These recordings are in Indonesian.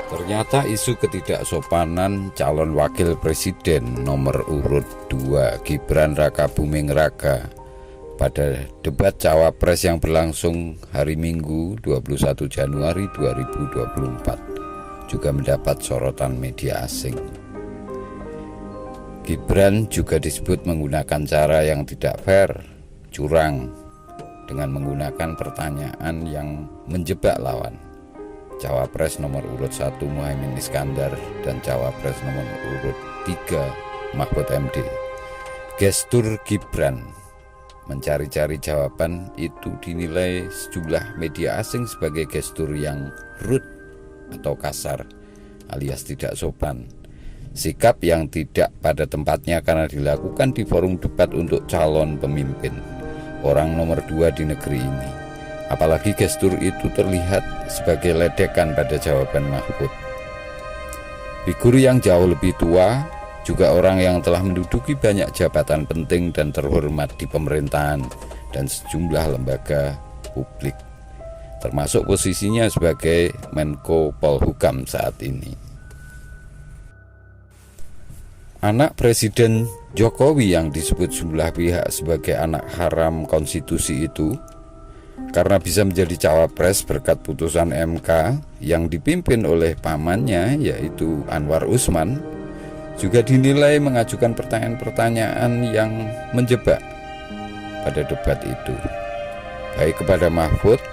Ternyata isu ketidaksopanan calon wakil presiden nomor urut 2 Gibran Rakabuming Raka pada debat cawapres yang berlangsung hari Minggu 21 Januari 2024 juga mendapat sorotan media asing. Gibran juga disebut menggunakan cara yang tidak fair, curang, dengan menggunakan pertanyaan yang menjebak lawan. Cawapres nomor urut 1 Muhaimin Iskandar dan Cawapres nomor urut 3 Mahfud MD. Gestur Gibran mencari-cari jawaban itu dinilai sejumlah media asing sebagai gestur yang rude atau kasar alias tidak sopan. Sikap yang tidak pada tempatnya karena dilakukan di forum debat untuk calon pemimpin, orang nomor 2 di negeri ini. Apalagi gestur itu terlihat sebagai ledekan pada jawaban Mahfud. Figur yang jauh lebih tua, juga orang yang telah menduduki banyak jabatan penting dan terhormat di pemerintahan dan sejumlah lembaga publik, termasuk posisinya sebagai Menko Polhukam saat ini. Anak Presiden Jokowi yang disebut sejumlah pihak sebagai anak haram konstitusi itu, karena bisa menjadi cawapres berkat putusan MK yang dipimpin oleh pamannya yaitu Anwar Usman, juga dinilai mengajukan pertanyaan-pertanyaan yang menjebak pada debat itu, baik kepada Mahfud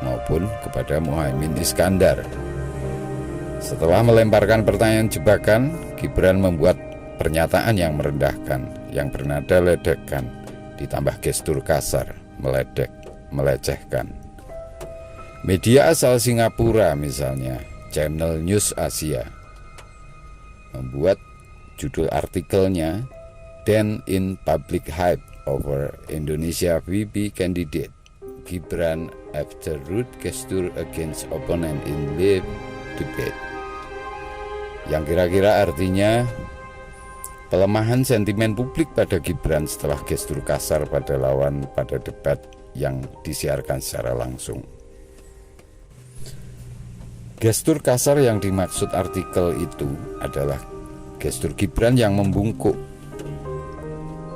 maupun kepada Muhaimin Iskandar. Setelah melemparkan pertanyaan jebakan, Gibran membuat pernyataan yang merendahkan, yang bernada ledekan, ditambah gestur kasar, melecehkan. Media asal Singapura misalnya, Channel News Asia, membuat judul artikelnya "Then in Public Hype Over Indonesia VP Candidate Gibran After Rude Gesture Against Opponent in Live Debate", yang kira-kira artinya pelemahan sentimen publik pada Gibran setelah gestur kasar pada lawan pada debat yang disiarkan secara langsung. Gestur kasar yang dimaksud artikel itu adalah gestur Gibran yang membungkuk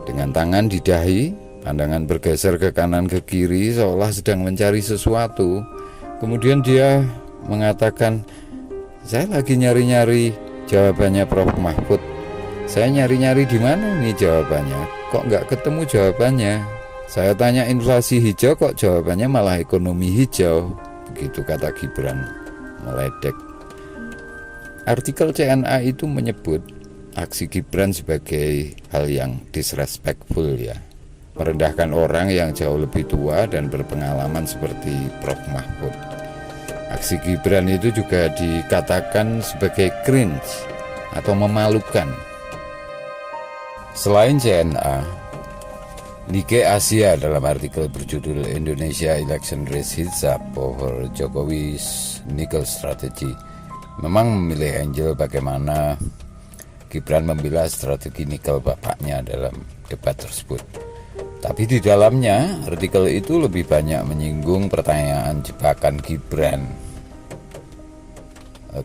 dengan tangan di dahi, pandangan bergeser ke kanan ke kiri seolah sedang mencari sesuatu. Kemudian dia mengatakan, "Saya lagi nyari-nyari jawabannya Prof. Mahfud. Saya nyari-nyari di mana nih jawabannya? Kok nggak ketemu jawabannya? Saya tanya inflasi hijau kok jawabannya malah ekonomi hijau." Begitu kata Gibran, meledek. Artikel CNA itu menyebut aksi Gibran sebagai hal yang disrespectful, merendahkan orang yang jauh lebih tua dan berpengalaman seperti Prof. Mahfud. Aksi Gibran itu juga dikatakan sebagai cringe atau memalukan. Selain CNA, Nikkei Asia dalam artikel berjudul Indonesia Election Race Heats Up Over Jokowi's Nickel Strategy memang memilih angle bagaimana Gibran membela strategi nikel bapaknya dalam debat tersebut. Tapi di dalamnya artikel itu lebih banyak menyinggung pertanyaan jebakan Gibran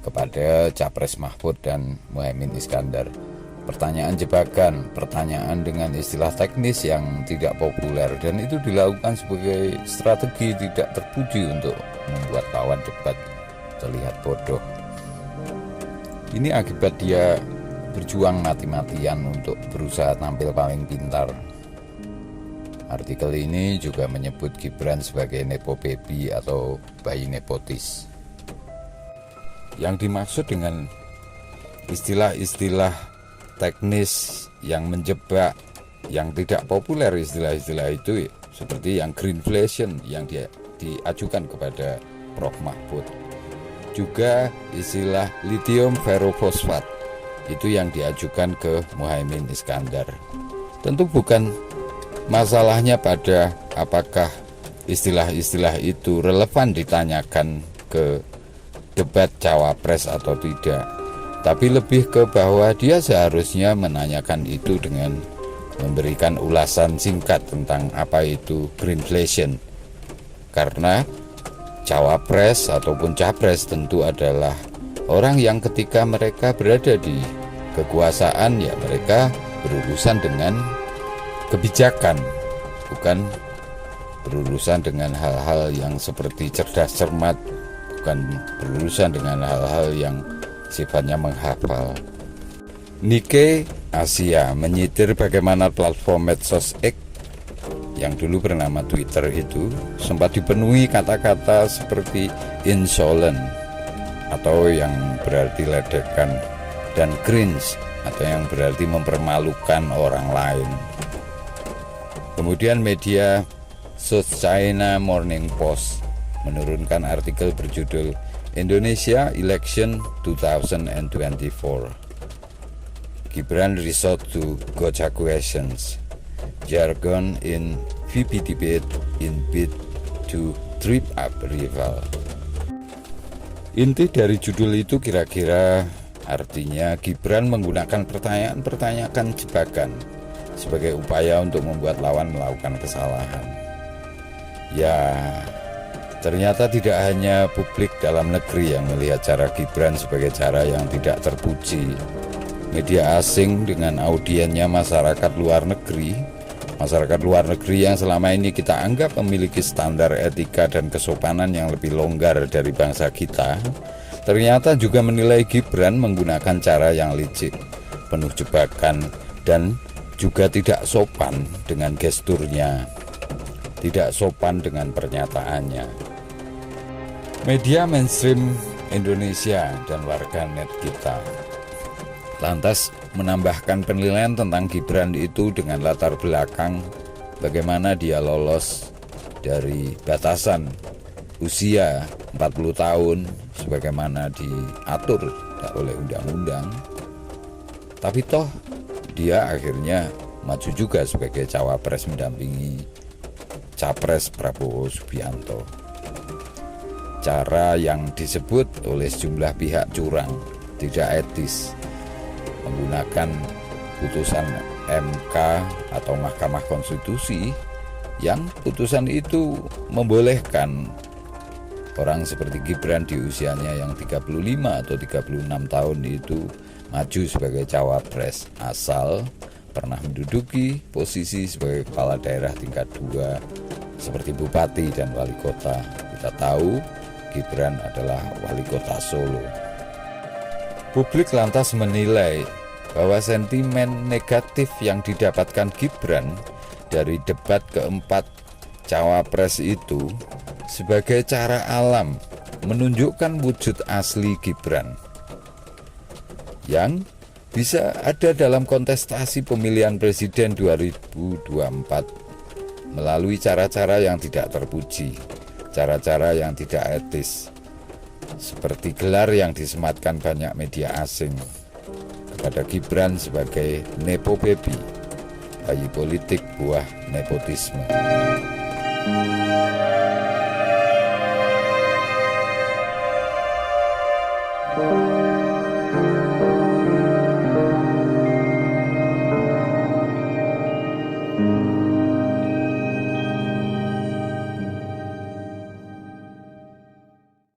kepada Capres Mahfud dan Muhaimin Iskandar. Pertanyaan jebakan, pertanyaan dengan istilah teknis yang tidak populer, dan itu dilakukan sebagai strategi tidak terpuji untuk membuat lawan debat terlihat bodoh. Ini akibat dia berjuang mati-matian untuk berusaha tampil paling pintar. Artikel ini juga menyebut Gibran sebagai nepo baby atau bayi nepotis. Yang dimaksud dengan istilah-istilah teknis yang menjebak, yang tidak populer, istilah-istilah itu seperti yang greenflation yang diajukan kepada Prof. Mahfud. Juga istilah lithium ferrofosfat itu yang diajukan ke Muhaimin Iskandar. Tentu bukan masalahnya pada apakah istilah-istilah itu relevan ditanyakan ke debat cawapres atau tidak, tapi lebih ke bahwa dia seharusnya menanyakan itu dengan memberikan ulasan singkat tentang apa itu greenflation. Karena cawapres ataupun capres tentu adalah orang yang ketika mereka berada di kekuasaan, ya mereka berurusan dengan kebijakan, bukan berurusan dengan hal-hal yang seperti cerdas cermat, bukan berurusan dengan hal-hal yang sifatnya menghafal. Nikkei Asia menyitir bagaimana platform medsos X yang dulu bernama Twitter itu sempat dipenuhi kata-kata seperti insolent atau yang berarti ledekan, dan cringe atau yang berarti mempermalukan orang lain. Kemudian media South China Morning Post menurunkan artikel berjudul Indonesia Election 2024. Gibran resort to gotcha questions, jargon in VP debate in bid to trip up rival. Inti dari judul itu kira-kira artinya Gibran menggunakan pertanyaan jebakan sebagai upaya untuk membuat lawan melakukan kesalahan. Ya, ternyata tidak hanya publik dalam negeri yang melihat cara Gibran sebagai cara yang tidak terpuji. Media asing dengan audiennya masyarakat luar negeri yang selama ini kita anggap memiliki standar etika dan kesopanan yang lebih longgar dari bangsa kita, ternyata juga menilai Gibran menggunakan cara yang licik, penuh jebakan, dan juga tidak sopan dengan gesturnya, tidak sopan dengan pernyataannya. Media mainstream Indonesia dan warganet kita lantas menambahkan penilaian tentang Gibran itu dengan latar belakang bagaimana dia lolos dari batasan usia 40 tahun sebagaimana diatur oleh undang-undang. Tapi toh dia akhirnya maju juga sebagai cawapres mendampingi capres Prabowo Subianto. Cara yang disebut oleh sejumlah pihak curang, tidak etis, menggunakan putusan MK atau Mahkamah Konstitusi yang putusan itu membolehkan orang seperti Gibran di usianya yang 35 atau 36 tahun itu maju sebagai cawapres asal pernah menduduki posisi sebagai kepala daerah tingkat 2 seperti bupati dan wali kota. Kita tahu Gibran adalah wali kota Solo. Publik lantas menilai bahwa sentimen negatif yang didapatkan Gibran dari debat keempat cawapres itu sebagai cara alam menunjukkan wujud asli Gibran yang bisa ada dalam kontestasi pemilihan presiden 2024 melalui cara-cara yang tidak terpuji, cara-cara yang tidak etis, seperti gelar yang disematkan banyak media asing kepada Gibran sebagai Nepo Baby, bayi politik buah nepotisme.